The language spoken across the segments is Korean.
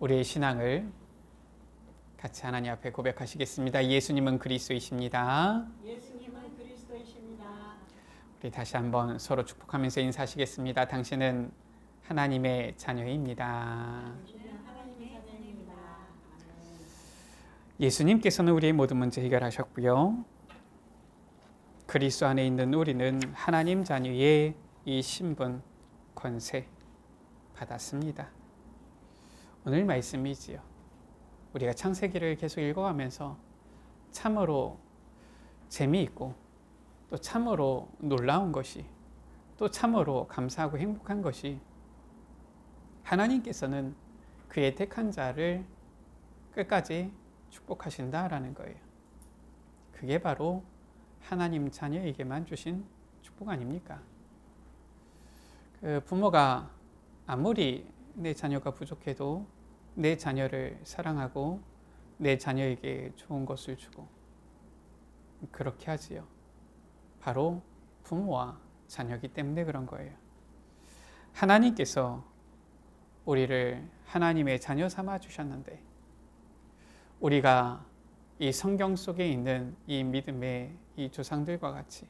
우리의 신앙을 같이 하나님 앞에 고백하시겠습니다. 예수님은 그리스도이십니다. 예수님은 그리스도이십니다. 우리 다시 한번 서로 축복하면서 인사하시겠습니다. 당신은 하나님의 자녀입니다. 당신은 하나님의 자녀입니다. 예수님께서는 우리의 모든 문제 해결하셨고요. 그리스도 안에 있는 우리는 하나님 자녀의 이 신분, 권세 받았습니다. 오늘 말씀이지요. 우리가 창세기를 계속 읽어가면서 참으로 재미있고 또 참으로 놀라운 것이 또 참으로 감사하고 행복한 것이 하나님께서는 그의 택한 자를 끝까지 축복하신다라는 거예요. 그게 바로 하나님 자녀에게만 주신 축복 아닙니까? 그 부모가 아무리 내 자녀가 부족해도 내 자녀를 사랑하고 내 자녀에게 좋은 것을 주고 그렇게 하지요. 바로 부모와 자녀이기 때문에 그런 거예요. 하나님께서 우리를 하나님의 자녀 삼아 주셨는데 우리가 이 성경 속에 있는 이 믿음의 이 조상들과 같이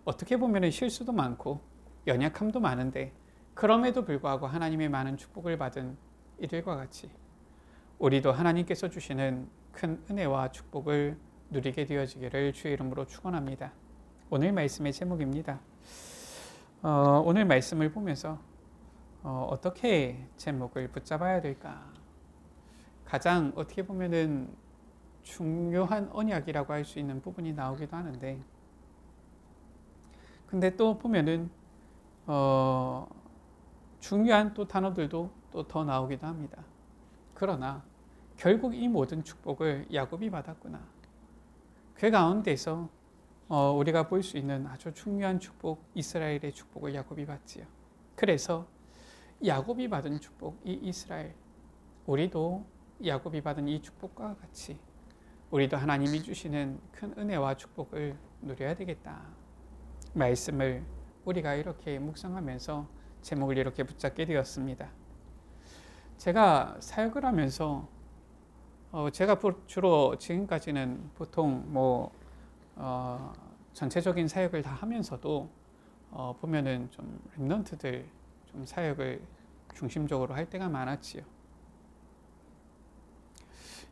어떻게 보면 실수도 많고 연약함도 많은데 그럼에도 불구하고 하나님의 많은 축복을 받은 이들과 같이 우리도 하나님께서 주시는 큰 은혜와 축복을 누리게 되어지기를 주의 이름으로 축원합니다. 오늘 말씀의 제목입니다. 오늘 말씀을 보면서 어떻게 제목을 붙잡아야 될까? 가장 어떻게 보면은 중요한 언약이라고 할 수 있는 부분이 나오기도 하는데 근데 또 보면은 중요한 또 단어들도 또 더 나오기도 합니다. 그러나 결국 이 모든 축복을 야곱이 받았구나. 그 가운데서 우리가 볼 수 있는 아주 중요한 축복, 이스라엘의 축복을 야곱이 받지요. 그래서 야곱이 받은 축복, 이 이스라엘, 우리도 야곱이 받은 이 축복과 같이 우리도 하나님이 주시는 큰 은혜와 축복을 누려야 되겠다. 말씀을 우리가 이렇게 묵상하면서 제목을 이렇게 붙잡게 되었습니다. 제가 사역을 하면서 제가 주로 지금까지는 보통 전체적인 사역을 다 하면서도 보면은 좀 렘넌트들 좀 사역을 중심적으로 할 때가 많았지요.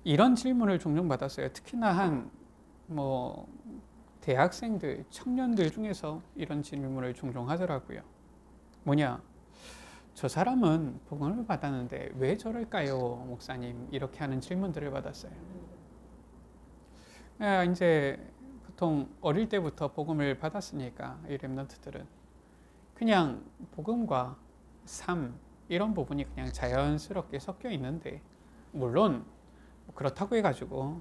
이런 질문을 종종 받았어요. 특히나 한 대학생들, 청년들 중에서 이런 질문을 종종 하더라고요. 뭐냐? 저 사람은 복음을 받았는데 왜 저럴까요, 목사님? 이렇게 하는 질문들을 받았어요. 이제 보통 어릴 때부터 복음을 받았으니까 이 렘넌트들은 그냥 복음과 삶 이런 부분이 그냥 자연스럽게 섞여 있는데 물론 그렇다고 해가지고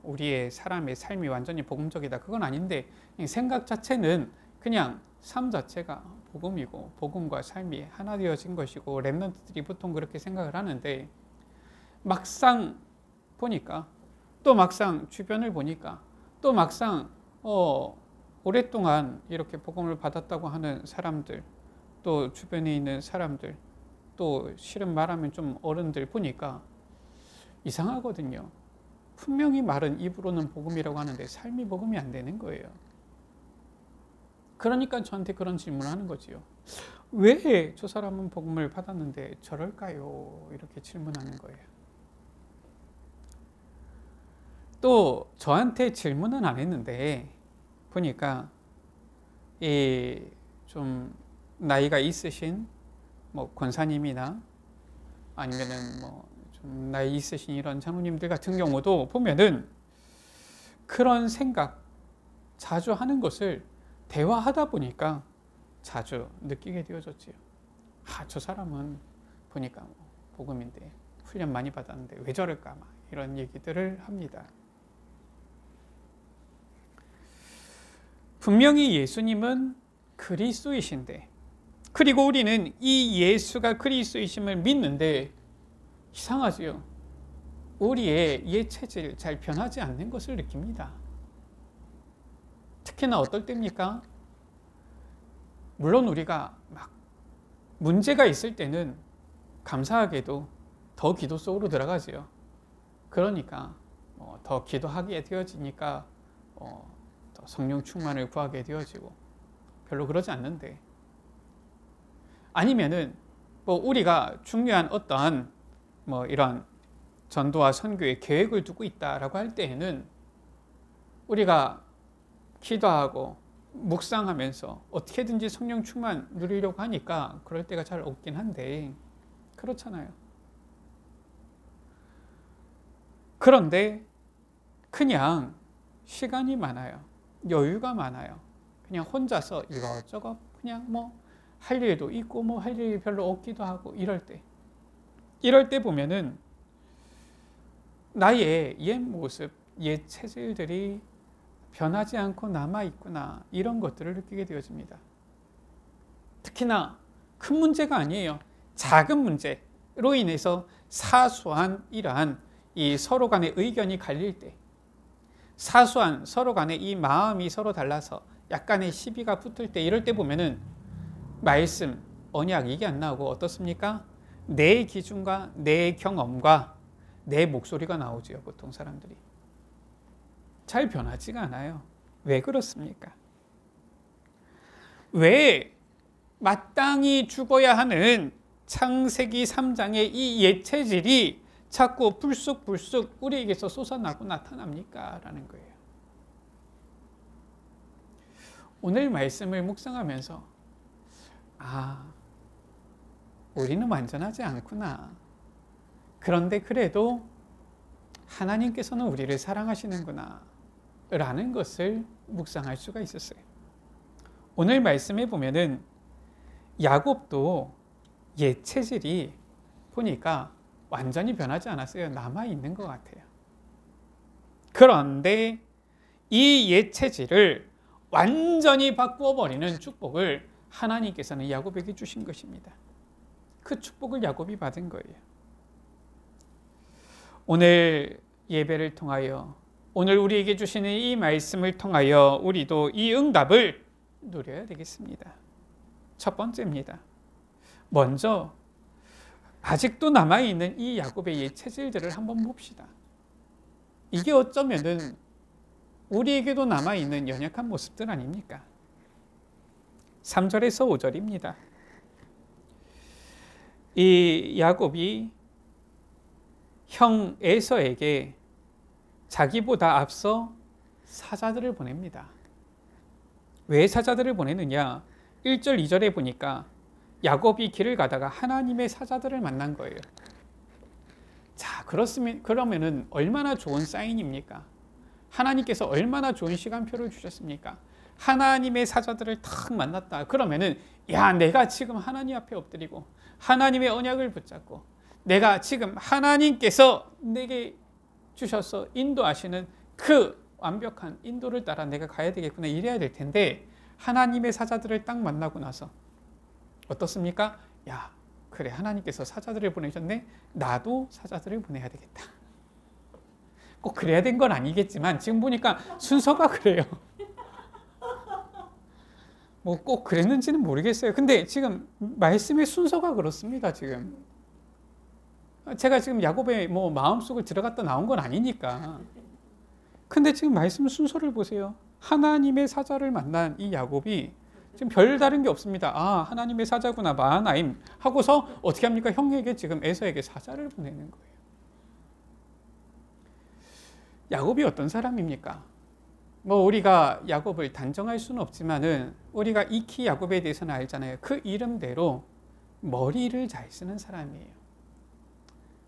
우리의 사람의 삶이 완전히 복음적이다 그건 아닌데 생각 자체는 그냥 삶 자체가 복음이고 복음과 삶이 하나 되어진 것이고 렘넌트들이 보통 그렇게 생각을 하는데 막상 보니까 또 막상 주변을 보니까 또 막상 오랫동안 이렇게 복음을 받았다고 하는 사람들 또 주변에 있는 사람들 또 실은 말하면 좀 어른들 보니까 이상하거든요. 분명히 말은 입으로는 복음이라고 하는데 삶이 복음이 안 되는 거예요. 그러니까 저한테 그런 질문을 하는 거지요. 왜 저 사람은 복음을 받았는데 저럴까요? 이렇게 질문하는 거예요. 또 저한테 질문은 안 했는데 보니까 좀 나이가 있으신 권사님이나 아니면은 좀 나이 있으신 이런 장로님들 같은 경우도 보면은 그런 생각 자주 하는 것을 대화하다 보니까 자주 느끼게 되어졌지요. 저 사람은 보니까 복음인데 훈련 많이 받았는데 왜 저럴까 이런 얘기들을 합니다. 분명히 예수님은 그리스도이신데 그리고 우리는 이 예수가 그리스도이심을 믿는데 이상하지요. 우리의 옛 체질 잘 변하지 않는 것을 느낍니다. 특히나 어떨 때입니까? 물론 우리가 막 문제가 있을 때는 감사하게도 더 기도 속으로 들어가지요. 그러니까 더 기도하게 되어지니까 더 성령 충만을 구하게 되어지고 별로 그러지 않는데, 아니면은 우리가 중요한 어떠한 이런 전도와 선교의 계획을 두고 있다라고 할 때에는 우리가 기도하고 묵상하면서 어떻게든지 성령 충만 누리려고 하니까 그럴 때가 잘 없긴 한데, 그렇잖아요. 그런데 그냥 시간이 많아요. 여유가 많아요. 그냥 혼자서 이것저것 그냥 할 일도 있고 할 일이 별로 없기도 하고 이럴 때 보면은 나의 옛 모습, 옛 체질들이 변하지 않고 남아있구나, 이런 것들을 느끼게 되어집니다. 특히나 큰 문제가 아니에요. 작은 문제로 인해서 사소한 이러한 이 서로 간의 의견이 갈릴 때, 사소한 서로 간의 이 마음이 서로 달라서 약간의 시비가 붙을 때, 이럴 때 보면은 말씀, 언약 이게 안 나오고 어떻습니까? 내 기준과 내 경험과 내 목소리가 나오지요. 보통 사람들이 잘 변하지가 않아요. 왜 그렇습니까? 왜 마땅히 죽어야 하는 창세기 3장의 이 옛 체질이 자꾸 불쑥불쑥 우리에게서 솟아나고 나타납니까? 라는 거예요. 오늘 말씀을 묵상하면서 우리는 완전하지 않구나. 그런데 그래도 하나님께서는 우리를 사랑하시는구나 라는 것을 묵상할 수가 있었어요. 오늘 말씀에 보면은 야곱도 옛 체질이 보니까 완전히 변하지 않았어요. 남아있는 것 같아요. 그런데 이 옛 체질을 완전히 바꾸어 버리는 축복을 하나님께서는 야곱에게 주신 것입니다. 그 축복을 야곱이 받은 거예요. 오늘 예배를 통하여, 오늘 우리에게 주시는 이 말씀을 통하여 우리도 이 응답을 누려야 되겠습니다. 첫 번째입니다. 먼저 아직도 남아있는 이 야곱의 옛 체질들을 한번 봅시다. 이게 어쩌면은 우리에게도 남아있는 연약한 모습들 아닙니까? 3절에서 5절입니다. 이 야곱이 형 에서에게 자기보다 앞서 사자들을 보냅니다. 왜 사자들을 보내느냐? 1절, 2절에 보니까 야곱이 길을 가다가 하나님의 사자들을 만난 거예요. 자, 그러면은 얼마나 좋은 사인입니까? 하나님께서 얼마나 좋은 시간표를 주셨습니까? 하나님의 사자들을 탁 만났다. 그러면은 내가 지금 하나님 앞에 엎드리고 하나님의 언약을 붙잡고 내가 지금 하나님께서 내게 주셔서 인도하시는 그 완벽한 인도를 따라 내가 가야 되겠구나, 이래야 될 텐데, 하나님의 사자들을 딱 만나고 나서 어떻습니까? 그래, 하나님께서 사자들을 보내셨네, 나도 사자들을 보내야 되겠다. 꼭 그래야 된 건 아니겠지만 지금 보니까 순서가 그래요. 꼭 그랬는지는 모르겠어요. 근데 지금 말씀의 순서가 그렇습니다. 지금 제가 지금 야곱의 마음속을 들어갔다 나온 건 아니니까. 근데 지금 말씀 순서를 보세요. 하나님의 사자를 만난 이 야곱이 지금 별다른 게 없습니다. 하나님의 사자구나, 마하나임 하고서 어떻게 합니까? 형에게 지금 에서에게 사자를 보내는 거예요. 야곱이 어떤 사람입니까? 우리가 야곱을 단정할 수는 없지만은 우리가 익히 야곱에 대해서는 알잖아요. 그 이름대로 머리를 잘 쓰는 사람이에요.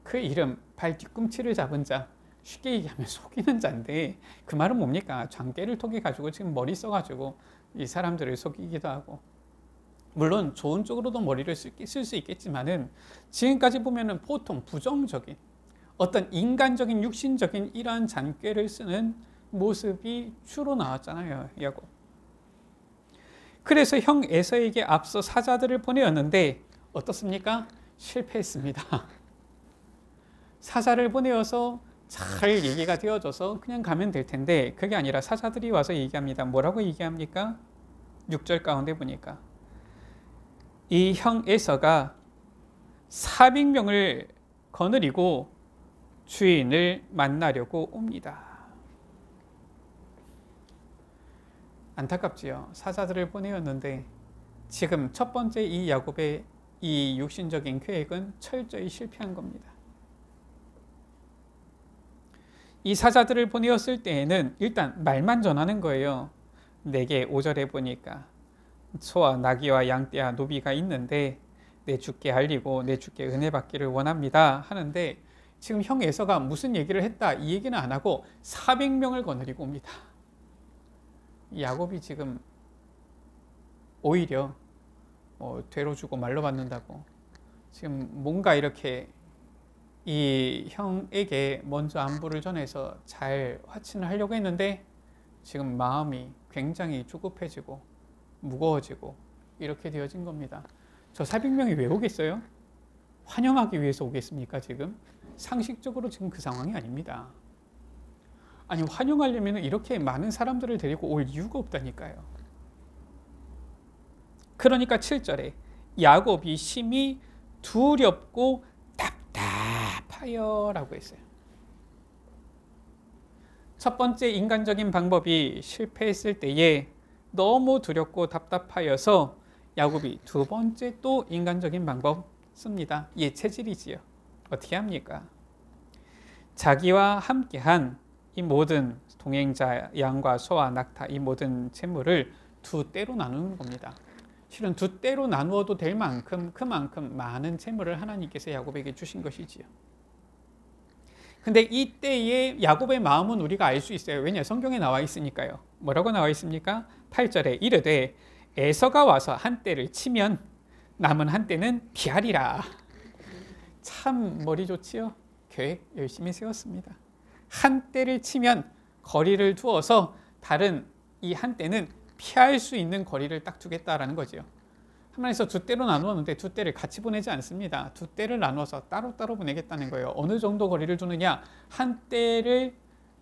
그 이름, 발 뒤꿈치를 잡은 자, 쉽게 얘기하면 속이는 자인데, 그 말은 뭡니까? 장깨를 통해 가지고 지금 머리 써가지고 이 사람들을 속이기도 하고, 물론 좋은 쪽으로도 머리를 쓸 수 있겠지만은 지금까지 보면은 보통 부정적인 어떤 인간적인 육신적인 이러한 잔꾀를 쓰는 모습이 주로 나왔잖아요, 야곱. 그래서 형 에서에게 앞서 사자들을 보내었는데 어떻습니까? 실패했습니다. 사자를 보내어서 잘 얘기가 되어져서 그냥 가면 될 텐데, 그게 아니라 사자들이 와서 얘기합니다. 뭐라고 얘기합니까? 6절 가운데 보니까 이 형 에서가 400명을 거느리고 주인을 만나려고 옵니다. 안타깝지요. 사자들을 보내었는데 지금 첫 번째 이 야곱의 이 육신적인 계획은 철저히 실패한 겁니다. 이 사자들을 보내었을 때에는 일단 말만 전하는 거예요. 내게 5절에 보니까 소와 나귀와 양떼와 노비가 있는데 내 주께 알리고 내 주께 은혜 받기를 원합니다 하는데, 지금 형 에서가 무슨 얘기를 했다 이 얘기는 안 하고 400명을 거느리고 옵니다. 야곱이 지금 오히려 되로 주고 말로 받는다고 지금 뭔가 이렇게 이 형에게 먼저 안부를 전해서 잘 화친을 하려고 했는데 지금 마음이 굉장히 조급해지고 무거워지고 이렇게 되어진 겁니다. 저 400명이 왜 오겠어요? 환영하기 위해서 오겠습니까? 지금 상식적으로 지금 그 상황이 아닙니다. 아니, 환영하려면 이렇게 많은 사람들을 데리고 올 이유가 없다니까요. 그러니까 7절에 야곱이 심히 두렵고 답답하여 라고 했어요. 첫 번째 인간적인 방법이 실패했을 때에 너무 두렵고 답답하여서 야곱이 두 번째 또 인간적인 방법 씁니다. 예체질이지요. 어떻게 합니까? 자기와 함께한 이 모든 동행자 양과 소와 낙타 이 모든 재물을 두 떼로 나누는 겁니다. 실은 두 떼로 나누어도 될 만큼 그만큼 많은 재물을 하나님께서 야곱에게 주신 것이지요. 근데 이때의 야곱의 마음은 우리가 알 수 있어요. 왜냐? 성경에 나와 있으니까요. 뭐라고 나와 있습니까? 8절에 이르되 에서가 와서 한 떼를 치면 남은 한 떼는 피하리라. 참 머리 좋지요? 계획 열심히 세웠습니다. 한 떼를 치면 거리를 두어서 다른 이 한 떼는 피할 수 있는 거리를 딱 두겠다라는 거죠. 하나님께서 두 떼로 나누었는데 두 떼를 같이 보내지 않습니다. 두 떼를 나눠서 따로따로 보내겠다는 거예요. 어느 정도 거리를 두느냐? 한 떼를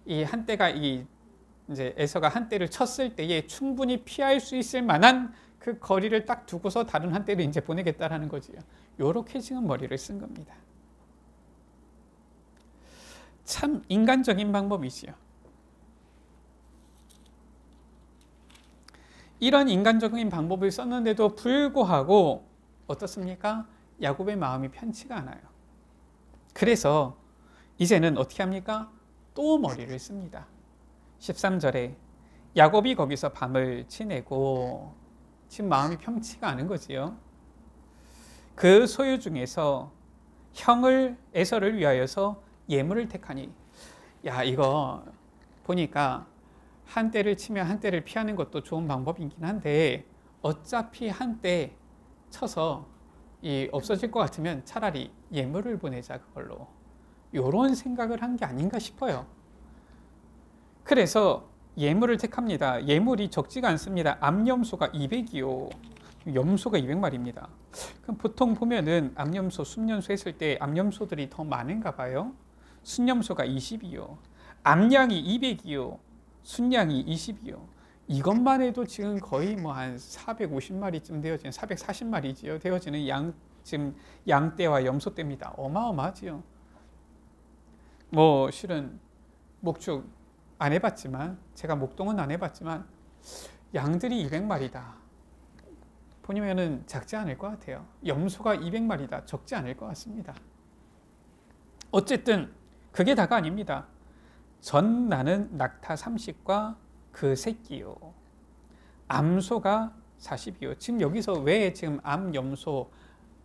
이 한 떼가 이제 에서가 한 떼를 쳤을 때에 충분히 피할 수 있을 만한 그 거리를 딱 두고서 다른 한 떼를 이제 보내겠다라는 거지요. 요렇게 지금 머리를 쓴 겁니다. 참 인간적인 방법이지요. 이런 인간적인 방법을 썼는데도 불구하고 어떻습니까? 야곱의 마음이 편치가 않아요. 그래서 이제는 어떻게 합니까? 또 머리를 씁니다. 13절에 야곱이 거기서 밤을 지내고 지금 마음이 편치가 않은 거지요. 그 소유 중에서 형을 에서를 위하여서 예물을 택하니, 야, 이거 보니까 한 떼를 치면 한 떼를 피하는 것도 좋은 방법이긴 한데 어차피 한 떼 쳐서 없어질 것 같으면 차라리 예물을 보내자, 그걸로. 이런 생각을 한 게 아닌가 싶어요. 그래서 예물을 택합니다. 예물이 적지가 않습니다. 암염소가 200이요. 염소가 200마리입니다. 그럼 보통 보면은 암염소, 순염소 했을 때 암염소들이 더 많은가 봐요. 순염소가 20이요. 암양이 200이요. 순양이 20이요. 이것만 해도 지금 거의 뭐 한 450마리쯤 되어지는, 440마리지요. 되어지는 지금 양떼와 염소떼입니다. 어마어마하지요. 뭐 실은 목축 안 해봤지만, 제가 목동은 안 해봤지만 양들이 200마리다. 보면은 작지 않을 것 같아요. 염소가 200마리다. 적지 않을 것 같습니다. 어쨌든 그게 다가 아닙니다. 전 나는 낙타 30과 그 새끼요. 암소가 40이요. 지금 여기서 왜 지금 암염소,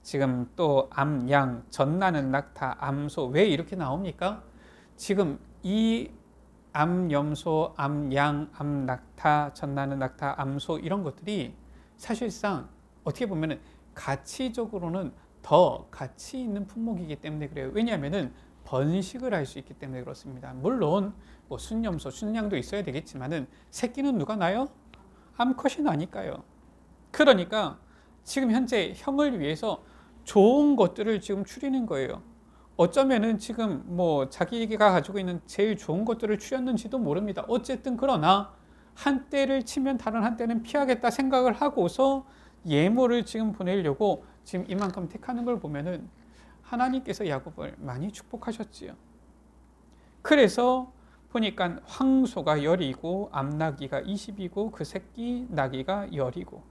지금 또 암양, 전 나는 낙타, 암소 왜 이렇게 나옵니까? 지금 이 암염소, 암양, 암낙타, 전 나는 낙타, 암소 이런 것들이 사실상 어떻게 보면은 가치적으로는 더 가치 있는 품목이기 때문에 그래요. 왜냐하면은 번식을 할 수 있기 때문에 그렇습니다. 물론 뭐 순염소, 순양도 있어야 되겠지만은 새끼는 누가 나요? 암컷이 나니까요. 그러니까 지금 현재 형을 위해서 좋은 것들을 지금 추리는 거예요. 어쩌면은 지금 뭐 자기가 가지고 있는 제일 좋은 것들을 추렸는지도 모릅니다. 어쨌든 그러나 한 떼를 치면 다른 한 떼는 피하겠다 생각을 하고서 예물을 지금 보내려고 지금 이만큼 택하는 걸 보면은 하나님께서 야곱을 많이 축복하셨지요. 그래서 보니까 황소가 10이고 암나귀가 20이고 그 새끼 나귀가 10이고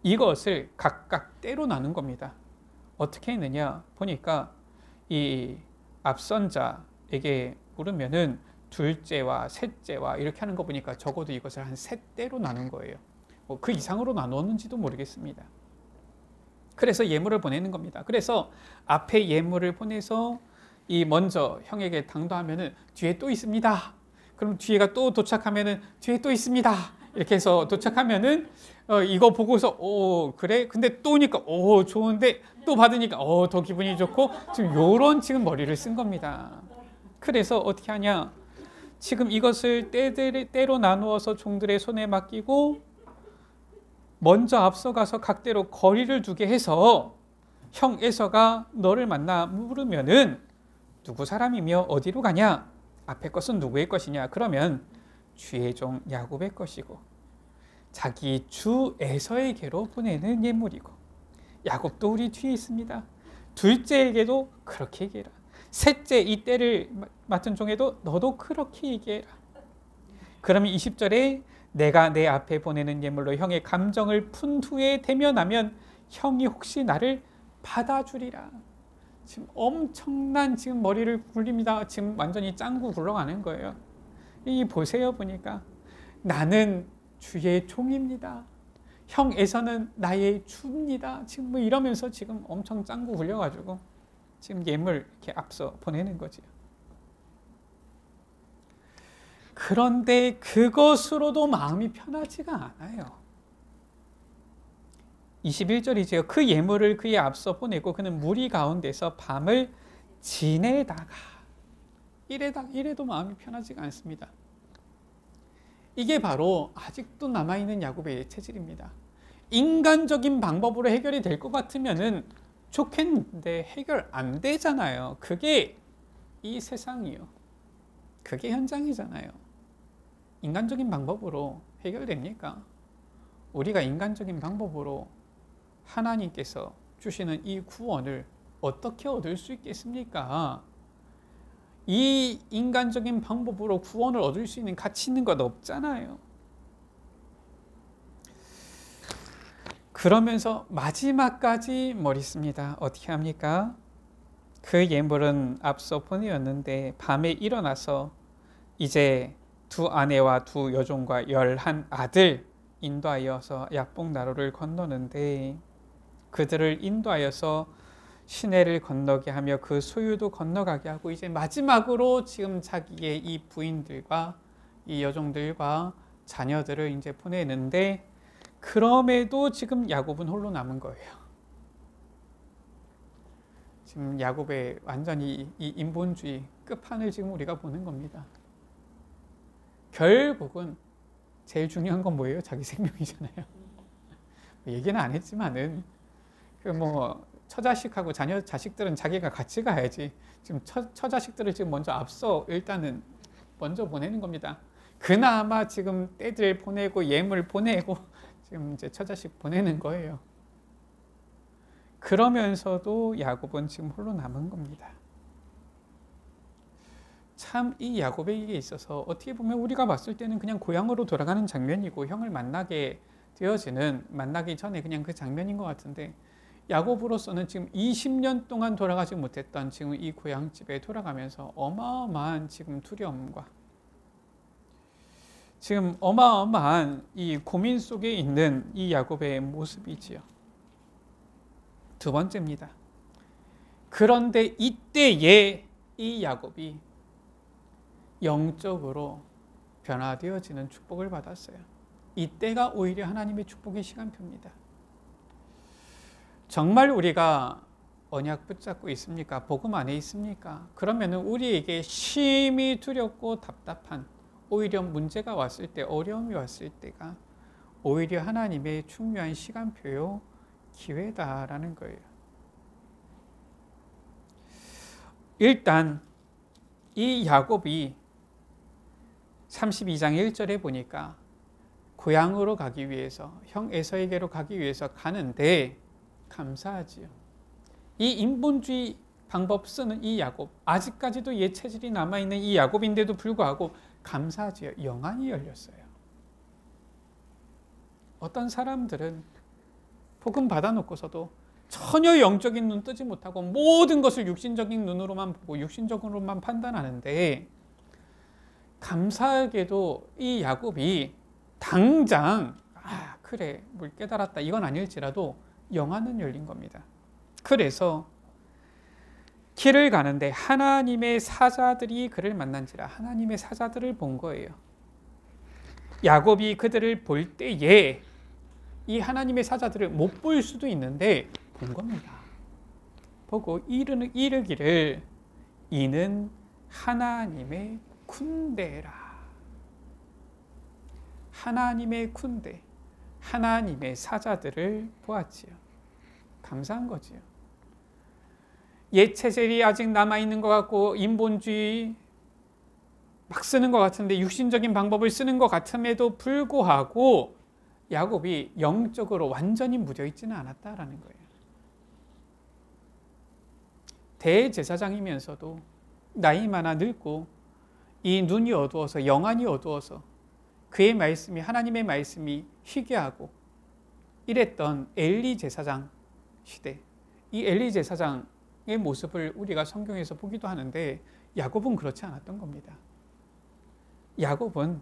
이것을 각각 떼로 나눈 겁니다. 어떻게 했느냐 보니까 이 앞선 자에게 물으면은 둘째와 셋째와 이렇게 하는 거 보니까 적어도 이것을 한 3대로 나눈 거예요. 뭐 그 이상으로 나눴는지도 모르겠습니다. 그래서 예물을 보내는 겁니다. 그래서 앞에 예물을 보내서 이 먼저 형에게 당도하면은 뒤에 또 있습니다. 그럼 뒤에가 또 도착하면은 뒤에 또 있습니다. 이렇게 해서 도착하면은 이거 보고서 오 그래 근데 또 오니까 오 좋은데 또 받으니까 더 기분이 좋고 지금 요런 지금 머리를 쓴 겁니다. 그래서 어떻게 하냐 지금 이것을 때로 나누어서 종들의 손에 맡기고 먼저 앞서가서 각대로 거리를 두게 해서 형 에서가 너를 만나 물으면은 누구 사람이며 어디로 가냐? 앞에 것은 누구의 것이냐? 그러면 주의 종 야곱의 것이고 자기 주 에서에게로 보내는 예물이고 야곱도 우리 뒤에 있습니다. 둘째에게도 그렇게 얘기해라. 셋째 이 때를 맡은 종에도 너도 그렇게 얘기해라. 그러면 20절에 내가 내 앞에 보내는 예물로 형의 감정을 푼 후에 대면하면 형이 혹시 나를 받아주리라. 지금 엄청난 지금 머리를 굴립니다. 지금 완전히 짱구 굴러가는 거예요. 이 보세요 보니까 나는 주의 종입니다. 형에서는 나의 주입니다. 지금 뭐 이러면서 지금 엄청 짱구 굴려가지고 지금 예물 이렇게 앞서 보내는 거지요. 그런데 그것으로도 마음이 편하지가 않아요. 21절이지요. 그 예물을 그의 앞서 보내고 그는 무리 가운데서 밤을 지내다가 이래도 마음이 편하지가 않습니다. 이게 바로 아직도 남아있는 야곱의 체질입니다. 인간적인 방법으로 해결이 될 것 같으면은 좋겠는데 해결 안 되잖아요. 그게 이 세상이요. 그게 현장이잖아요. 인간적인 방법으로 해결됩니까? 우리가 인간적인 방법으로 하나님께서 주시는 이 구원을 어떻게 얻을 수 있겠습니까? 이 인간적인 방법으로 구원을 얻을 수 있는 가치 있는 것 없잖아요. 그러면서 마지막까지 머리 씁니다. 어떻게 합니까? 그 예물은 앞서 보내었는데 밤에 일어나서 이제 두 아내와 두 여종과 11아들 인도하여서 약복나루를 건너는데 그들을 인도하여서 시내를 건너게 하며 그 소유도 건너가게 하고 이제 마지막으로 지금 자기의 이 부인들과 이 여종들과 자녀들을 이제 보내는데 그럼에도 지금 야곱은 홀로 남은 거예요. 지금 야곱의 완전히 이 인본주의 끝판을 지금 우리가 보는 겁니다. 결국은 제일 중요한 건 뭐예요? 자기 생명이잖아요. 얘기는 안 했지만은 그 뭐 처자식하고 자식들은 자기가 같이 가야지. 지금 처자식들을 지금 먼저 앞서 일단은 먼저 보내는 겁니다. 그나마 지금 떼들 보내고 예물 보내고 지금 이제 처자식 보내는 거예요. 그러면서도 야곱은 지금 홀로 남은 겁니다. 참 이 야곱에게 있어서 어떻게 보면 우리가 봤을 때는 그냥 고향으로 돌아가는 장면이고 형을 만나게 되어지는 만나기 전에 그냥 그 장면인 것 같은데 야곱으로서는 지금 20년 동안 돌아가지 못했던 지금 이 고향집에 돌아가면서 어마어마한 지금 두려움과 지금 어마어마한 이 고민 속에 있는 이 야곱의 모습이지요. 두 번째입니다. 그런데 이때에 이 야곱이 영적으로 변화되어지는 축복을 받았어요. 이때가 오히려 하나님의 축복의 시간표입니다. 정말 우리가 언약 붙잡고 있습니까? 복음 안에 있습니까? 그러면 우리에게 심히 두렵고 답답한 오히려 문제가 왔을 때 어려움이 왔을 때가 오히려 하나님의 중요한 시간표요 기회다라는 거예요. 일단 이 야곱이 32장 1절에 보니까 고향으로 가기 위해서 형 에서에게로 가기 위해서 가는데 감사하지요. 이 인본주의 방법 쓰는 이 야곱, 아직까지도 옛 체질이 남아있는 이 야곱인데도 불구하고 감사하지요. 영안이 열렸어요. 어떤 사람들은 복음 받아놓고서도 전혀 영적인 눈 뜨지 못하고 모든 것을 육신적인 눈으로만 보고 육신적으로만 판단하는데, 감사하게도 이 야곱이 당장 그래 뭘 깨달았다 이건 아닐지라도 영안은 열린 겁니다. 그래서 길을 가는데 하나님의 사자들이 그를 만난지라, 하나님의 사자들을 본 거예요. 야곱이 그들을 볼 때에 이 하나님의 사자들을 못 볼 수도 있는데 본 겁니다. 보고 이르기를 이는 하나님의 군대라. 하나님의 군대, 하나님의 사자들을 보았지요. 감사한 거지요. 옛 체질이 아직 남아있는 것 같고 인본주의 막 쓰는 것 같은데, 육신적인 방법을 쓰는 것 같음에도 불구하고 야곱이 영적으로 완전히 무뎌있지는 않았다라는 거예요. 대제사장이면서도 나이 많아 늙고 이 눈이 어두워서, 영안이 어두워서 그의 말씀이, 하나님의 말씀이 희귀하고 이랬던 엘리 제사장 시대, 이 엘리 제사장의 모습을 우리가 성경에서 보기도 하는데 야곱은 그렇지 않았던 겁니다. 야곱은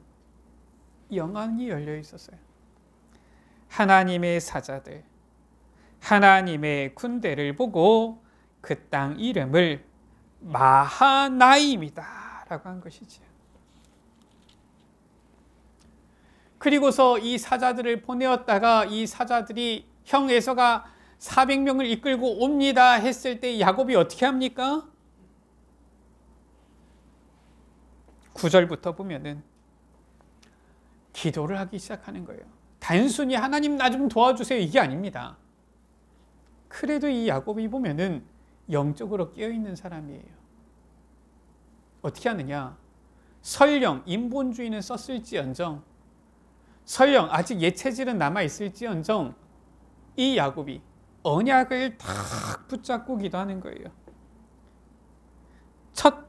영안이 열려 있었어요. 하나님의 사자들, 하나님의 군대를 보고 그 땅 이름을 마하나임이다 라고 한 것이지요. 그리고서 이 사자들을 보내었다가 이 사자들이 형 에서가 400명을 이끌고 옵니다 했을 때 야곱이 어떻게 합니까? 9절부터 보면은 기도를 하기 시작하는 거예요. 단순히 하나님 나 좀 도와주세요 이게 아닙니다. 그래도 이 야곱이 보면은 영적으로 깨어있는 사람이에요. 어떻게 하느냐? 설령 인본주의는 썼을지언정, 설령 아직 옛 체질은 남아있을지언정 이 야곱이 언약을 탁 붙잡고 기도하는 거예요. 첫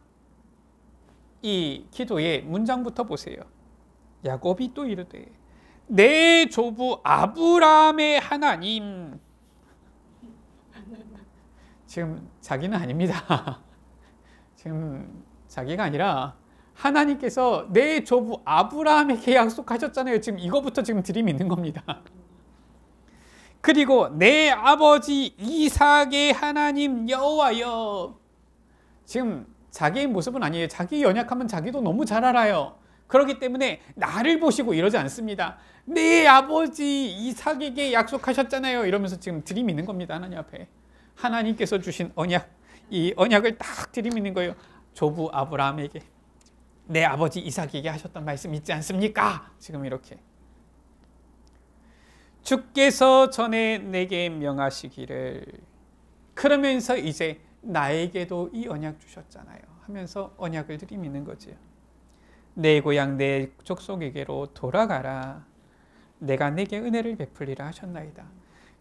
이 기도의 문장부터 보세요. 야곱이 또 이르되 내 조부 아브라함의 하나님. 지금 자기는 아닙니다. 지금 자기가 아니라 하나님께서 내 조부 아브라함에게 약속하셨잖아요. 지금 이거부터 지금 들이미는 겁니다. 그리고 내 아버지 이삭의 하나님 여호와여. 지금 자기의 모습은 아니에요. 자기 연약하면 자기도 너무 잘 알아요. 그렇기 때문에 나를 보시고 이러지 않습니다. 내 아버지 이삭에게 약속하셨잖아요. 이러면서 지금 들이미는 겁니다. 하나님 앞에. 하나님께서 주신 언약, 이 언약을 딱 들이미는 거예요. 조부 아브라함에게, 내 아버지 이삭에게 하셨던 말씀 있지 않습니까? 지금 이렇게. 주께서 전에 내게 명하시기를, 그러면서 이제 나에게도 이 언약 주셨잖아요 하면서 언약을 들이미는 거지요. 내 고향 내 족속에게로 돌아가라. 내가 내게 은혜를 베풀리라 하셨나이다.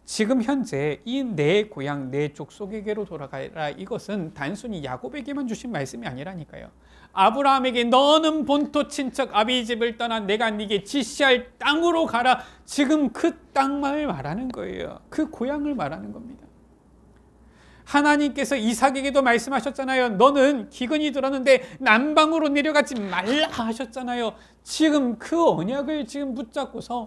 지금 현재 이 내 고향 내 족속에게로 돌아가라, 이것은 단순히 야곱에게만 주신 말씀이 아니라니까요. 아브라함에게 너는 본토 친척 아비 집을 떠나 내가 네게 지시할 땅으로 가라. 지금 그 땅을 말하는 거예요. 그 고향을 말하는 겁니다. 하나님께서 이삭에게도 말씀하셨잖아요. 너는 기근이 들었는데 남방으로 내려가지 말라 하셨잖아요. 지금 그 언약을 지금 붙잡고서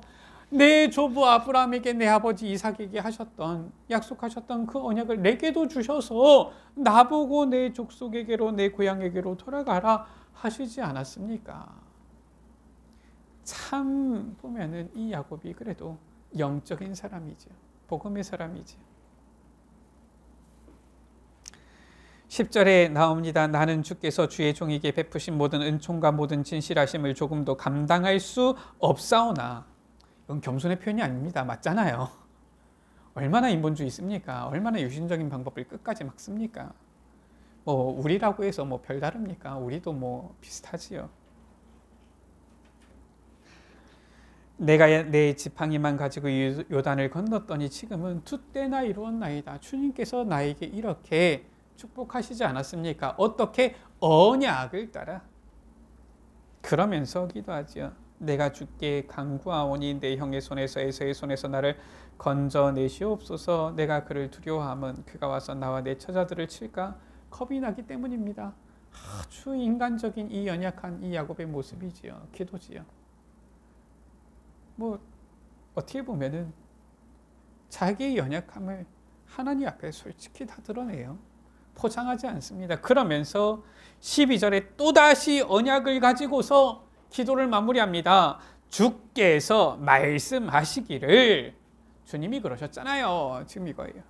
내 조부 아브라함에게 내 아버지 이삭에게 하셨던, 약속하셨던 그 언약을 내게도 주셔서 나보고 내 족속에게로 내 고향에게로 돌아가라 하시지 않았습니까? 참 보면은 이 야곱이 그래도 영적인 사람이죠. 복음의 사람이죠. 10절에 나옵니다. 나는 주께서 주의 종에게 베푸신 모든 은총과 모든 진실하심을 조금도 감당할 수 없사오나. 이건 겸손의 표현이 아닙니다. 맞잖아요. 얼마나 인본주의 있습니까? 얼마나 유신적인 방법을 끝까지 막 씁니까? 뭐 우리라고 해서 뭐 별다릅니까? 우리도 뭐 비슷하지요. 내가 내 지팡이만 가지고 요단을 건넜더니 지금은 두 때나 이루었나이다. 주님께서 나에게 이렇게 축복하시지 않았습니까? 어떻게? 언약을 따라. 그러면서 기도하지요. 내가 주께 간구하오니 내 형의 손에서 에서의 손에서 나를 건져내시옵소서. 내가 그를 두려워함은 그가 와서 나와 내 처자들을 칠까 겁이 나기 때문입니다. 아주 인간적인 이 연약한 이 야곱의 모습이지요. 기도지요. 뭐 어떻게 보면은 자기의 연약함을 하나님 앞에 솔직히 다 드러내요. 포장하지 않습니다. 그러면서 12절에 또다시 언약을 가지고서 기도를 마무리합니다. 주께서 말씀하시기를, 주님이 그러셨잖아요. 지금 이거예요.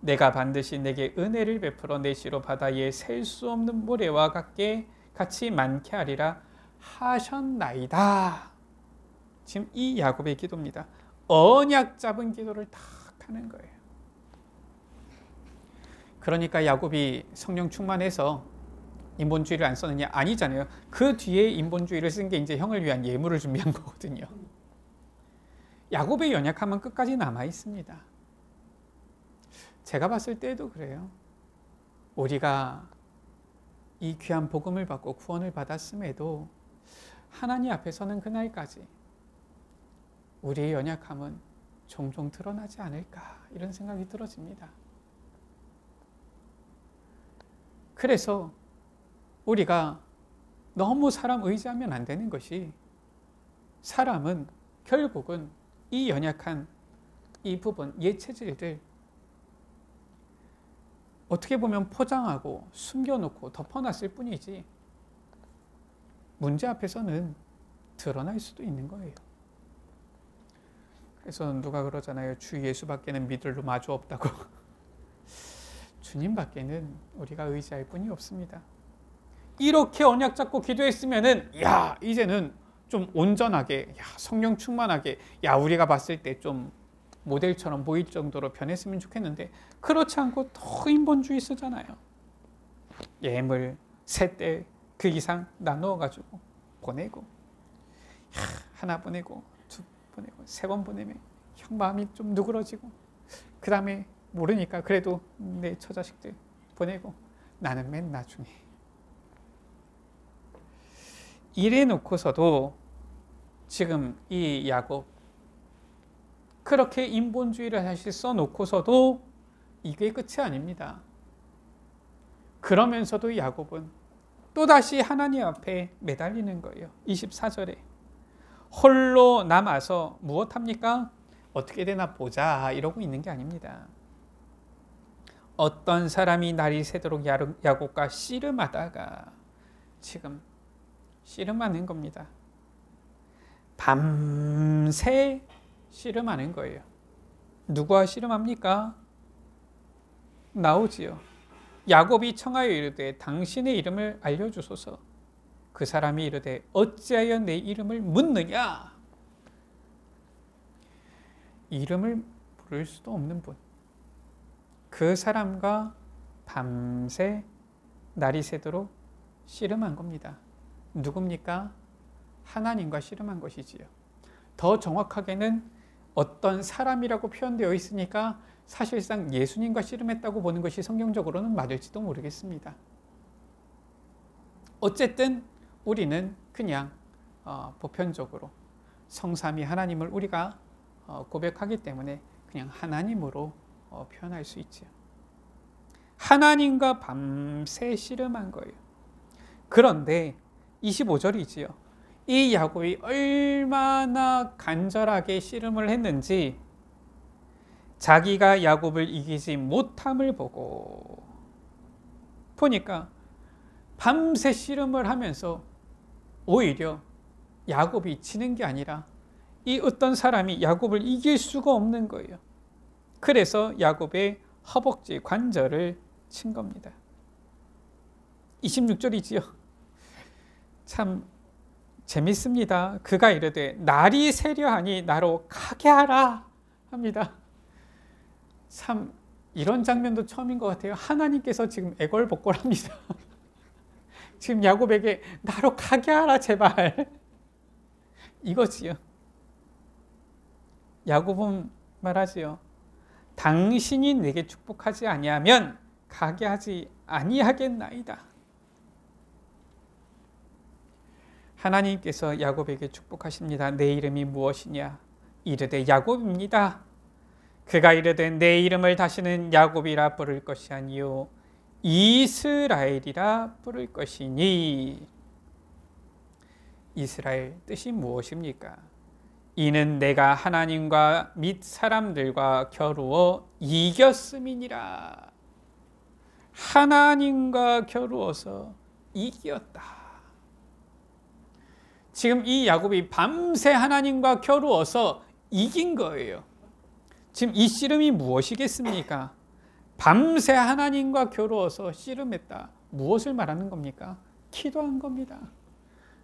내가 반드시 내게 은혜를 베풀어 내 씨로 바다에 셀 수 없는 모래와 같이 많게 하리라 하셨나이다. 지금 이 야곱의 기도입니다. 언약 잡은 기도를 딱 하는 거예요. 그러니까 야곱이 성령 충만해서 인본주의를 안 썼느냐? 아니잖아요. 그 뒤에 인본주의를 쓴 게 이제 형을 위한 예물을 준비한 거거든요. 야곱의 연약함은 끝까지 남아 있습니다. 제가 봤을 때도 그래요. 우리가 이 귀한 복음을 받고 구원을 받았음에도 하나님 앞에 서는 그날까지 우리의 연약함은 종종 드러나지 않을까, 이런 생각이 들어집니다. 그래서 우리가 너무 사람 의지하면 안 되는 것이, 사람은 결국은 이 연약한 이 부분, 예체질들 어떻게 보면 포장하고 숨겨놓고 덮어놨을 뿐이지 문제 앞에서는 드러날 수도 있는 거예요. 그래서 누가 그러잖아요. 주 예수밖에는 믿을 마주 없다고. 주님밖에는 우리가 의지할 분이 없습니다. 이렇게 언약 잡고 기도했으면은, 야, 이제는 좀 온전하게, 야, 성령 충만하게, 야, 우리가 봤을 때 좀 모델처럼 보일 정도로 변했으면 좋겠는데, 그렇지 않고 더 인본주의 쓰잖아요. 예물, 세대 그 이상 나누어가지고 보내고, 야, 하나 보내고, 두 보내고, 세 번 보내면 형 마음이 좀 누그러지고, 그 다음에 모르니까 그래도 내 처자식들 보내고, 나는 맨 나중에. 이래 놓고서도 지금 이 야곱, 그렇게 인본주의를 사실 써놓고서도 이게 끝이 아닙니다. 그러면서도 야곱은 또다시 하나님 앞에 매달리는 거예요. 24절에 홀로 남아서 무엇합니까? 어떻게 되나 보자, 이러고 있는 게 아닙니다. 어떤 사람이 날이 새도록 야곱과 씨름하다가, 지금 씨름하는 겁니다. 밤새 씨름하는 거예요. 누구와 씨름합니까? 나오지요. 야곱이 청하여 이르되 당신의 이름을 알려주소서. 그 사람이 이르되 어찌하여 내 이름을 묻느냐? 이름을 부를 수도 없는 분. 그 사람과 밤새 날이 새도록 씨름한 겁니다. 누굽니까? 하나님과 씨름한 것이지요. 더 정확하게는 어떤 사람이라고 표현되어 있으니까 사실상 예수님과 씨름했다고 보는 것이 성경적으로는 맞을지도 모르겠습니다. 어쨌든 우리는 그냥 보편적으로 성삼위 하나님을 우리가 고백하기 때문에 그냥 하나님으로 표현할 수 있죠. 하나님과 밤새 씨름한 거예요. 그런데 25절이지요. 이 야곱이 얼마나 간절하게 씨름을 했는지, 자기가 야곱을 이기지 못함을 보니까 밤새 씨름을 하면서 오히려 야곱이 지는 게 아니라 이 어떤 사람이 야곱을 이길 수가 없는 거예요. 그래서 야곱의 허벅지 관절을 친 겁니다. 26절이지요. 참 재밌습니다. 그가 이르되 날이 새려하니 나로 가게 하라 합니다. 참 이런 장면도 처음인 것 같아요. 하나님께서 지금 애걸복걸합니다. 지금 야곱에게 나로 가게 하라 제발, 이거지요. 야곱은 말하지요. 당신이 내게 축복하지 아니하면 가게 하지 아니하겠나이다. 하나님께서 야곱에게 축복하십니다. 내 이름이 무엇이냐? 이르되 야곱입니다. 그가 이르되 내 이름을 다시는 야곱이라 부를 것이 아니요 이스라엘이라 부를 것이니. 이스라엘 뜻이 무엇입니까? 이는 내가 하나님과 및 사람들과 겨루어 이겼음이니라. 하나님과 겨루어서 이겼다. 지금 이 야곱이 밤새 하나님과 겨루어서 이긴 거예요. 지금 이 씨름이 무엇이겠습니까? 밤새 하나님과 겨루어서 씨름했다. 무엇을 말하는 겁니까? 기도한 겁니다.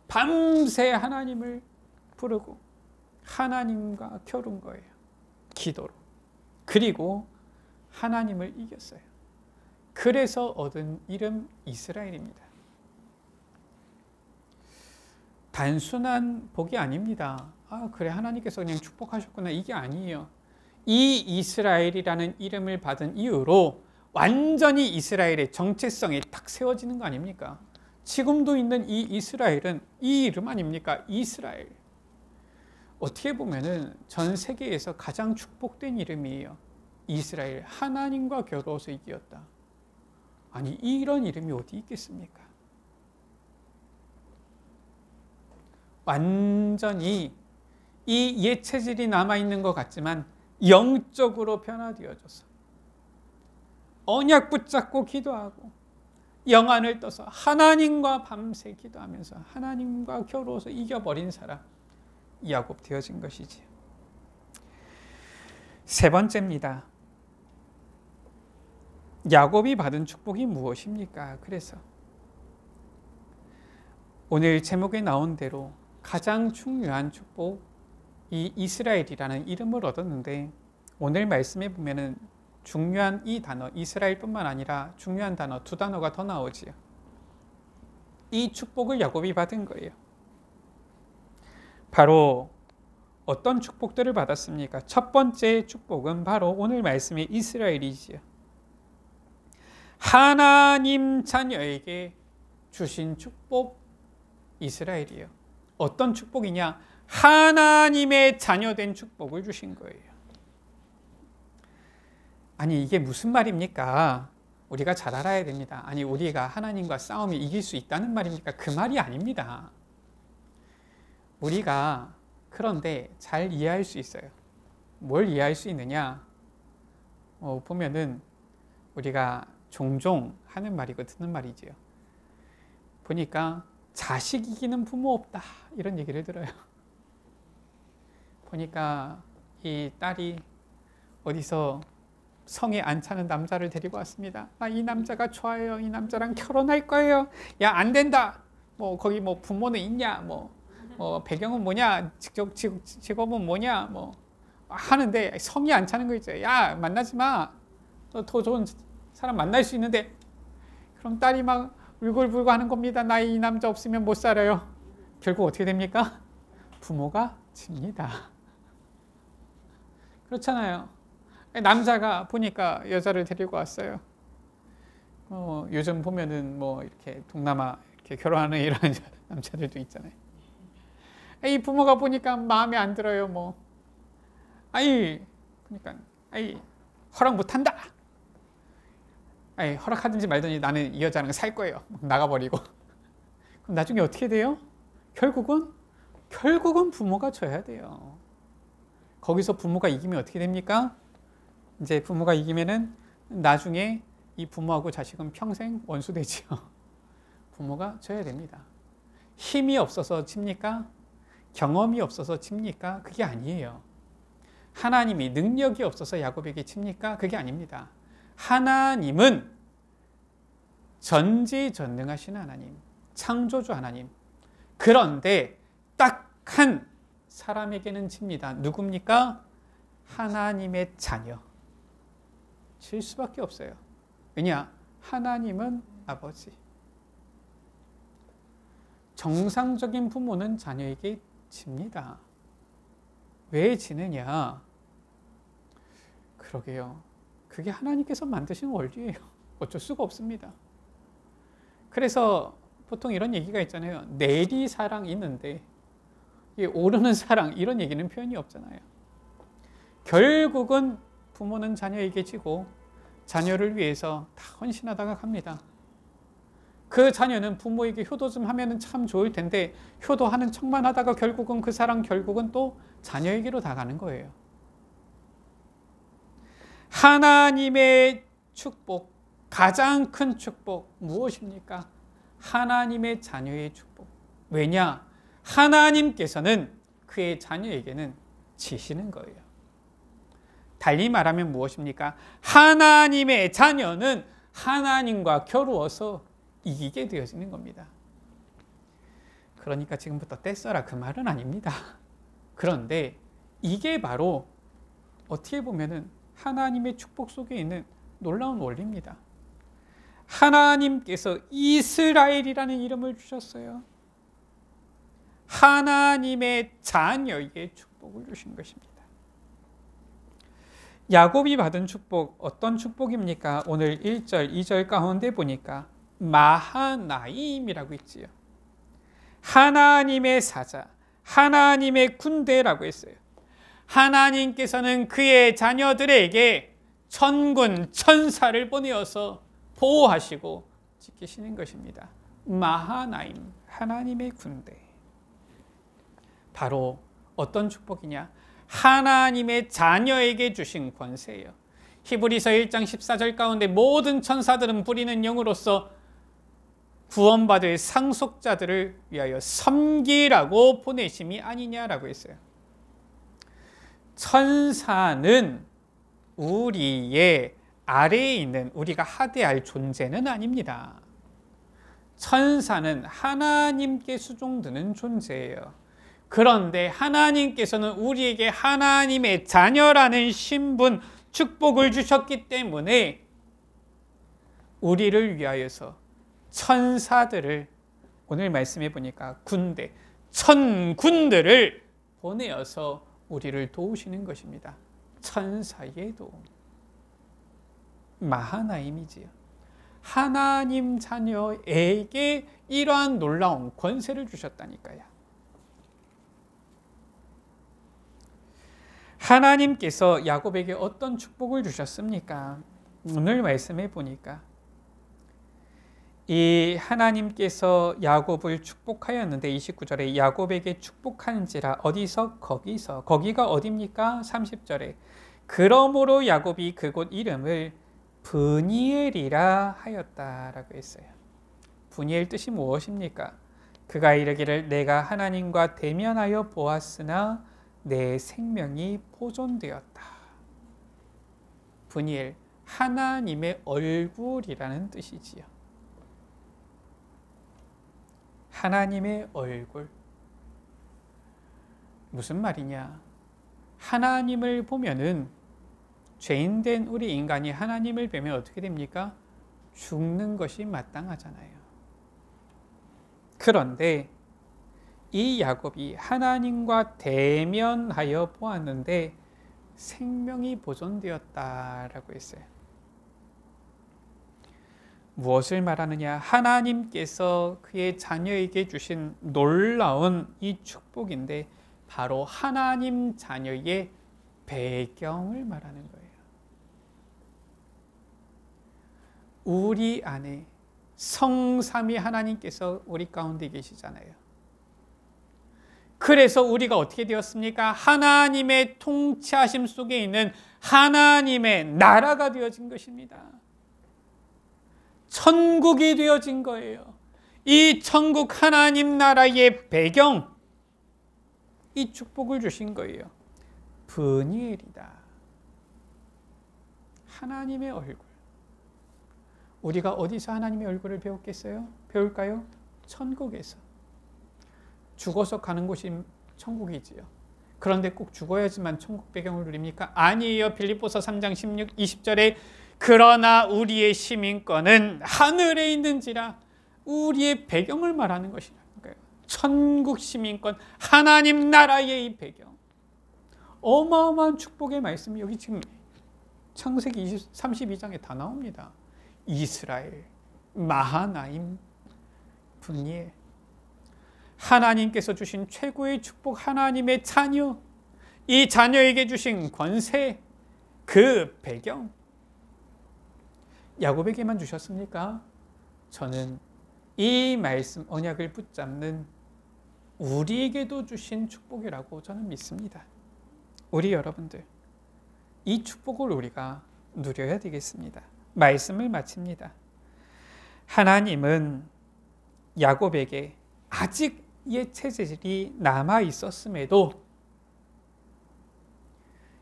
밤새 하나님을 부르고 하나님과 겨룬 거예요. 기도로. 그리고 하나님을 이겼어요. 그래서 얻은 이름 이스라엘입니다. 단순한 복이 아닙니다. 아, 그래, 하나님께서 그냥 축복하셨구나. 이게 아니에요. 이 이스라엘이라는 이름을 받은 이후로 완전히 이스라엘의 정체성이 딱 세워지는 거 아닙니까? 지금도 있는 이 이스라엘은 이 이름 아닙니까? 이스라엘. 어떻게 보면은 전 세계에서 가장 축복된 이름이에요. 이스라엘. 하나님과 겨루어서 이겼다. 아니, 이런 이름이 어디 있겠습니까? 완전히 이 옛 체질이 남아있는 것 같지만 영적으로 변화되어져서 언약 붙잡고 기도하고 영안을 떠서 하나님과 밤새 기도하면서 하나님과 겨루어서 이겨버린 사람, 야곱 되어진 것이지. 세 번째입니다. 야곱이 받은 축복이 무엇입니까? 그래서 오늘 제목에 나온 대로 가장 중요한 축복, 이 이스라엘이라는 이름을 얻었는데 오늘 말씀에 보면은 중요한 이 단어, 이스라엘뿐만 아니라 중요한 단어 두 단어가 더 나오지요. 이 축복을 야곱이 받은 거예요. 바로 어떤 축복들을 받았습니까? 첫 번째 축복은 바로 오늘 말씀의 이스라엘이지요. 하나님 자녀에게 주신 축복 이스라엘이에요. 어떤 축복이냐? 하나님의 자녀된 축복을 주신 거예요. 아니, 이게 무슨 말입니까? 우리가 잘 알아야 됩니다. 아니, 우리가 하나님과 싸움에 이길 수 있다는 말입니까? 그 말이 아닙니다. 우리가 그런데 잘 이해할 수 있어요. 뭘 이해할 수 있느냐? 보면은 우리가 종종 하는 말이고 듣는 말이지요. 보니까 자식 이기는 부모 없다, 이런 얘기를 들어요. 보니까 이 딸이 어디서 성에 안 차는 남자를 데리고 왔습니다. 나 이 남자가 좋아요. 이 남자랑 결혼할 거예요. 야, 안 된다. 뭐 거기 뭐 부모는 있냐? 뭐 배경은 뭐냐? 직업은 뭐냐? 뭐 하는데 성이 안 차는 거 있죠. 야, 만나지 마. 더 좋은 사람 만날 수 있는데. 그럼 딸이 막 울고불고 하는 겁니다. 나 이 남자 없으면 못 살아요. 결국 어떻게 됩니까? 부모가 집니다. 그렇잖아요. 남자가 보니까 여자를 데리고 왔어요. 요즘 보면은 뭐 이렇게 동남아 이렇게 결혼하는 이런 남자들도 있잖아요. 이 부모가 보니까 마음에 안 들어요. 뭐, 그러니까, 허락 못 한다. 허락하든지 말든지 나는 이 여자랑 살 거예요. 나가버리고. 그럼 나중에 어떻게 돼요? 결국은 부모가 져야 돼요. 거기서 부모가 이기면 어떻게 됩니까? 이제 부모가 이기면은 나중에 이 부모하고 자식은 평생 원수 되지요. 부모가 져야 됩니다. 힘이 없어서 집니까? 경험이 없어서 집니까? 그게 아니에요. 하나님이 능력이 없어서 야곱에게 집니까? 그게 아닙니다. 하나님은 전지전능하신 하나님, 창조주 하나님. 그런데 딱 한 사람에게는 집니다. 누굽니까? 하나님의 자녀. 질 수밖에 없어요. 왜냐? 하나님은 아버지. 정상적인 부모는 자녀에게 집니다. 왜 지느냐? 그러게요. 그게 하나님께서 만드신 원리예요. 어쩔 수가 없습니다. 그래서 보통 이런 얘기가 있잖아요. 내리사랑 있는데 오르는 사랑, 이런 얘기는 표현이 없잖아요. 결국은 부모는 자녀에게 지고 자녀를 위해서 다 헌신하다가 갑니다. 그 자녀는 부모에게 효도 좀 하면 참 좋을 텐데 효도하는 척만 하다가 결국은 그 사랑 결국은 또 자녀에게로 다 가는 거예요. 하나님의 축복, 가장 큰 축복 무엇입니까? 하나님의 자녀의 축복. 왜냐? 하나님께서는 그의 자녀에게는 지시는 거예요. 달리 말하면 무엇입니까? 하나님의 자녀는 하나님과 겨루어서 이기게 되어지는 겁니다. 그러니까 지금부터 떼써라 그 말은 아닙니다. 그런데 이게 바로 어떻게 보면은 하나님의 축복 속에 있는 놀라운 원리입니다. 하나님께서 이스라엘이라는 이름을 주셨어요. 하나님의 자녀에게 축복을 주신 것입니다. 야곱이 받은 축복, 어떤 축복입니까? 오늘 1절, 2절 가운데 보니까 마하나임이라고 있지요. 하나님의 사자, 하나님의 군대라고 했어요. 하나님께서는 그의 자녀들에게 천군, 천사를 보내어서 보호하시고 지키시는 것입니다. 마하나임, 하나님의 군대. 바로 어떤 축복이냐? 하나님의 자녀에게 주신 권세예요. 히브리서 1장 14절 가운데 모든 천사들은 부리는 영으로서 구원받을 상속자들을 위하여 섬기라고 보내심이 아니냐라고 했어요. 천사는 우리의 아래에 있는 우리가 하대할 존재는 아닙니다. 천사는 하나님께 수종드는 존재예요. 그런데 하나님께서는 우리에게 하나님의 자녀라는 신분, 축복을 주셨기 때문에 우리를 위하여서 천사들을, 오늘 말씀해 보니까 군대, 천군들을 보내어서 우리를 도우시는 것입니다. 천사의 도움. 마하나임이지요. 하나님 자녀에게 이러한 놀라운 권세를 주셨다니까요. 하나님께서 야곱에게 어떤 축복을 주셨습니까? 오늘 말씀해 보니까 이 하나님께서 야곱을 축복하였는데 29절에 야곱에게 축복한지라 어디서? 거기서. 거기가 어디입니까? 30절에 그러므로 야곱이 그곳 이름을 브니엘이라 하였다라고 했어요. 브니엘 뜻이 무엇입니까? 그가 이르기를 내가 하나님과 대면하여 보았으나 내 생명이 보존되었다. 브니엘, 하나님의 얼굴이라는 뜻이지요. 하나님의 얼굴. 무슨 말이냐? 하나님을 보면은 죄인된 우리 인간이 하나님을 뵈면 어떻게 됩니까? 죽는 것이 마땅하잖아요. 그런데 이 야곱이 하나님과 대면하여 보았는데 생명이 보존되었다라고 했어요. 무엇을 말하느냐? 하나님께서 그의 자녀에게 주신 놀라운 이 축복인데 바로 하나님 자녀의 배경을 말하는 거예요. 우리 안에 성삼위 하나님께서 우리 가운데 계시잖아요. 그래서 우리가 어떻게 되었습니까? 하나님의 통치하심 속에 있는 하나님의 나라가 되어진 것입니다. 천국이 되어진 거예요. 이 천국 하나님 나라의 배경, 이 축복을 주신 거예요. 브니엘이다. 하나님의 얼굴. 우리가 어디서 하나님의 얼굴을 배울까요? 천국에서. 죽어서 가는 곳이 천국이지요. 그런데 꼭 죽어야지만 천국 배경을 누립니까? 아니에요. 빌립보서 3장 16, 20절에 그러나 우리의 시민권은 하늘에 있는지라. 우리의 배경을 말하는 것이라는 거예요. 천국 시민권, 하나님 나라의 이 배경. 어마어마한 축복의 말씀이 여기 지금 창세기 32장에 다 나옵니다. 이스라엘 마하나임 분이엘. 하나님께서 주신 최고의 축복, 하나님의 자녀, 이 자녀에게 주신 권세, 그 배경, 야곱에게만 주셨습니까? 저는 이 말씀 언약을 붙잡는 우리에게도 주신 축복이라고 저는 믿습니다. 우리 여러분들, 이 축복을 우리가 누려야 되겠습니다. 말씀을 마칩니다. 하나님은 야곱에게 아직 옛 체질이 남아 있었음에도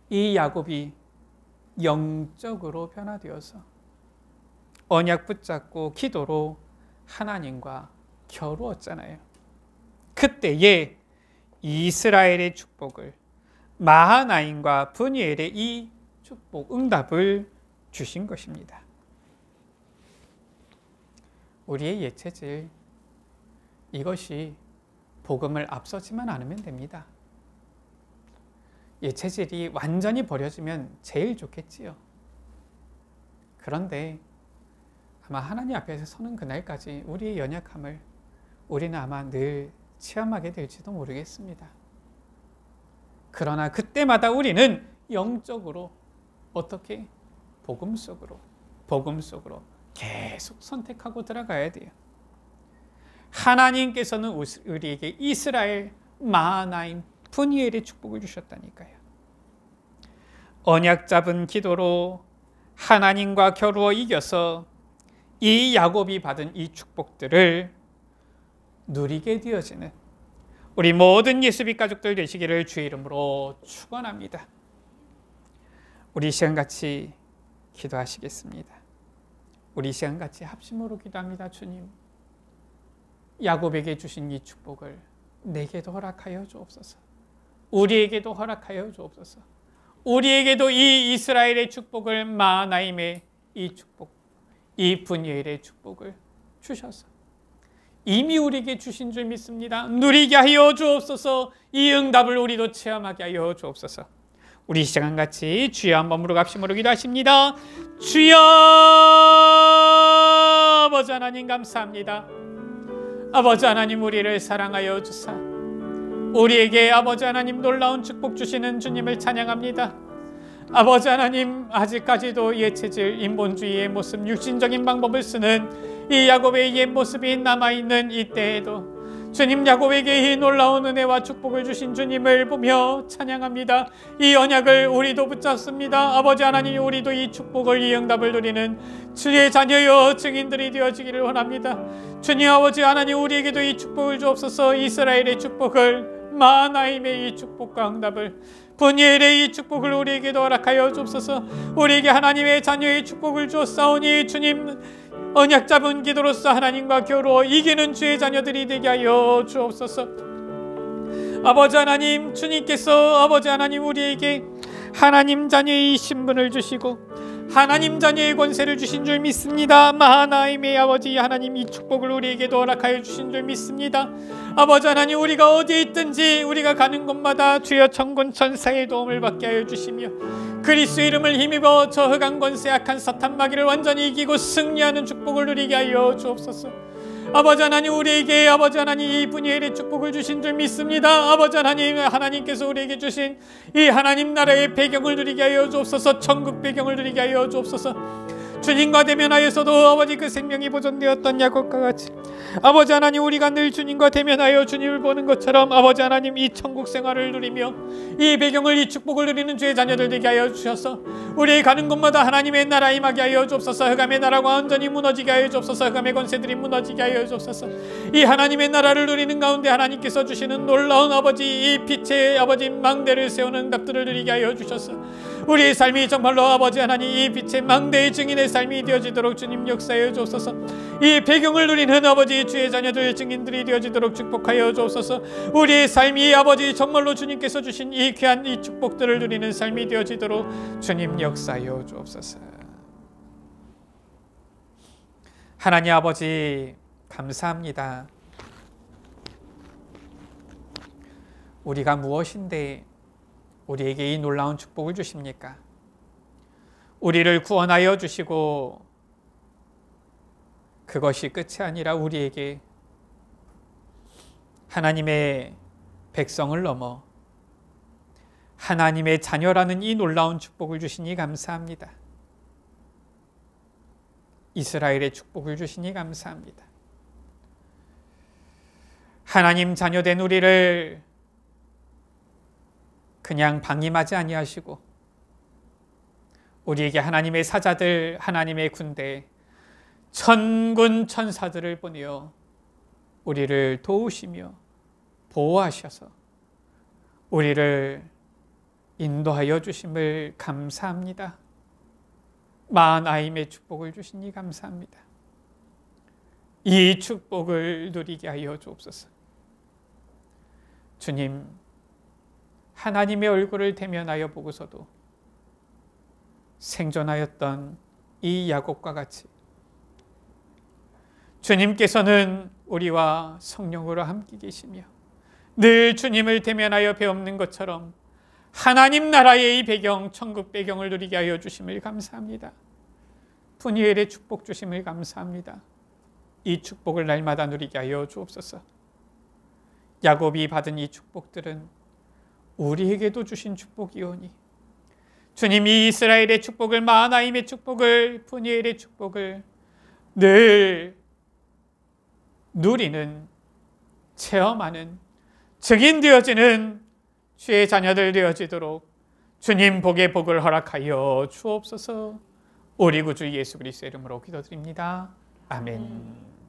이 야곱이 영적으로 변화되어서 언약 붙잡고 기도로 하나님과 겨루었잖아요. 그때에 이스라엘의 축복을, 마하나임과 분이엘의 이 축복, 응답을 주신 것입니다. 우리의 옛 체질, 이것이 복음을 앞서지만 않으면 됩니다. 옛 체질이 완전히 버려지면 제일 좋겠지요. 그런데 아마 하나님 앞에서 서는 그날까지 우리의 연약함을 우리는 아마 늘 체험하게 될지도 모르겠습니다. 그러나 그때마다 우리는 영적으로 어떻게? 복음 속으로 계속 선택하고 들어가야 돼요. 하나님께서는 우리에게 이스라엘 마하나임 분이엘의 축복을 주셨다니까요. 언약 잡은 기도로 하나님과 겨루어 이겨서 이 야곱이 받은 이 축복들을 누리게 되어지는 우리 모든 예수빛 가족들 되시기를 주의 이름으로 축원합니다. 우리 시간 같이 기도하시겠습니다. 우리 시간 같이 합심으로 기도합니다. 주님, 야곱에게 주신 이 축복을 내게도 허락하여 주옵소서. 우리에게도 허락하여 주옵소서. 우리에게도 이 이스라엘의 축복을, 마하나임의 이 축복, 이 분이엘의 축복을 주셔서 이미 우리에게 주신 줄 믿습니다. 누리게 하여 주옵소서. 이 응답을 우리도 체험하게 하여 주옵소서. 우리 시간 같이 주여 한번 무릎갑심으로 기도하십니다. 주여, 아버지 하나님 감사합니다. 아버지 하나님, 우리를 사랑하여 주사 우리에게 아버지 하나님 놀라운 축복 주시는 주님을 찬양합니다. 아버지 하나님, 아직까지도 옛 체질, 인본주의의 모습, 육신적인 방법을 쓰는 이 야곱의 옛 모습이 남아있는 이때에도 주님, 야곱에게 이 놀라운 은혜와 축복을 주신 주님을 보며 찬양합니다. 이 언약을 우리도 붙잡습니다. 아버지 하나님, 우리도 이 축복을, 이 응답을 누리는 주의 자녀여 증인들이 되어지기를 원합니다. 주님 아버지 하나님, 우리에게도 이 축복을 주옵소서. 이스라엘의 축복을, 마하나임의 이 축복과 응답을, 분이엘의 이 축복을 우리에게도 허락하여 주옵소서. 우리에게 하나님의 자녀의 축복을 주었사오니 주님, 언약 잡은 기도로서 하나님과 겨루어 이기는 주의 자녀들이 되게 하여 주옵소서. 아버지 하나님, 주님께서 아버지 하나님 우리에게 하나님 자녀의 신분을 주시고 하나님 자녀의 권세를 주신 줄 믿습니다. 마하나임의 아버지 하나님, 이 축복을 우리에게도 허락하여 주신 줄 믿습니다. 아버지 하나님, 우리가 어디에 있든지 우리가 가는 곳마다 주여 천군 천사의 도움을 받게 하여 주시며 그리스도의 이름을 힘입어 저 흑암 권세, 악한 사탄 마귀를 완전히 이기고 승리하는 축복을 누리게 하여 주옵소서. 아버지 하나님, 우리에게 아버지 하나님 이 분이엘의 축복을 주신 줄 믿습니다. 아버지 하나님, 하나님께서 우리에게 주신 이 하나님 나라의 배경을 누리게 하여 주옵소서. 천국 배경을 누리게 하여 주옵소서. 주님과 대면하여서도 아버지 그 생명이 보존되었던 야곱과 같이 아버지 하나님, 우리가 늘 주님과 대면하여 주님을 보는 것처럼 아버지 하나님 이 천국 생활을 누리며 이 배경을, 이 축복을 누리는 주의 자녀들 되게 하여 주셔서 우리 가는 곳마다 하나님의 나라 임하게 하여 주옵소서. 흑암의 나라가 완전히 무너지게 하여 주옵소서. 흑암의 권세들이 무너지게 하여 주옵소서. 이 하나님의 나라를 누리는 가운데 하나님께서 주시는 놀라운 아버지 이 빛의 아버지 망대를 세우는 응답들을 누리게 하여 주셔서 우리의 삶이 정말로 아버지 하나님 이 빛의 망대의 증인의 삶이 되어지도록 주님 역사하여 주옵소서. 이 배경을 누리는 아버지 주의 자녀들 증인들이 되어지도록 축복하여 주옵소서. 우리의 삶이 아버지 정말로 주님께서 주신 이 귀한 이 축복들을 누리는 삶이 되어지도록 주님 역사하여 주옵소서. 하나님 아버지 감사합니다. 우리가 무엇인데 우리에게 이 놀라운 축복을 주십니까? 우리를 구원하여 주시고 그것이 끝이 아니라 우리에게 하나님의 백성을 넘어 하나님의 자녀라는 이 놀라운 축복을 주시니 감사합니다. 이스라엘의 축복을 주시니 감사합니다. 하나님 자녀된 우리를 그냥 방임하지 아니하시고 우리에게 하나님의 사자들, 하나님의 군대, 천군 천사들을 보내어 우리를 도우시며 보호하셔서 우리를 인도하여 주심을 감사합니다. 마하나임의 축복을 주시니 감사합니다. 이 축복을 누리게 하여 주옵소서. 주님, 하나님의 얼굴을 대면하여 보고서도 생존하였던 이 야곱과 같이 주님께서는 우리와 성령으로 함께 계시며 늘 주님을 대면하여 배움는 것처럼 하나님 나라의 이 배경, 천국 배경을 누리게 하여 주심을 감사합니다. 푸니엘의 축복 주심을 감사합니다. 이 축복을 날마다 누리게 하여 주옵소서. 야곱이 받은 이 축복들은 우리에게도 주신 축복이오니 주님이 이스라엘의 축복을, 마하나임의 축복을, 푸니엘의 축복을 늘 누리는, 체험하는, 증인되어지는 주의 자녀들 되어지도록 주님 복의 복을 허락하여 주옵소서. 우리 구주 예수 그리스도의 이름으로 기도드립니다. 아멘.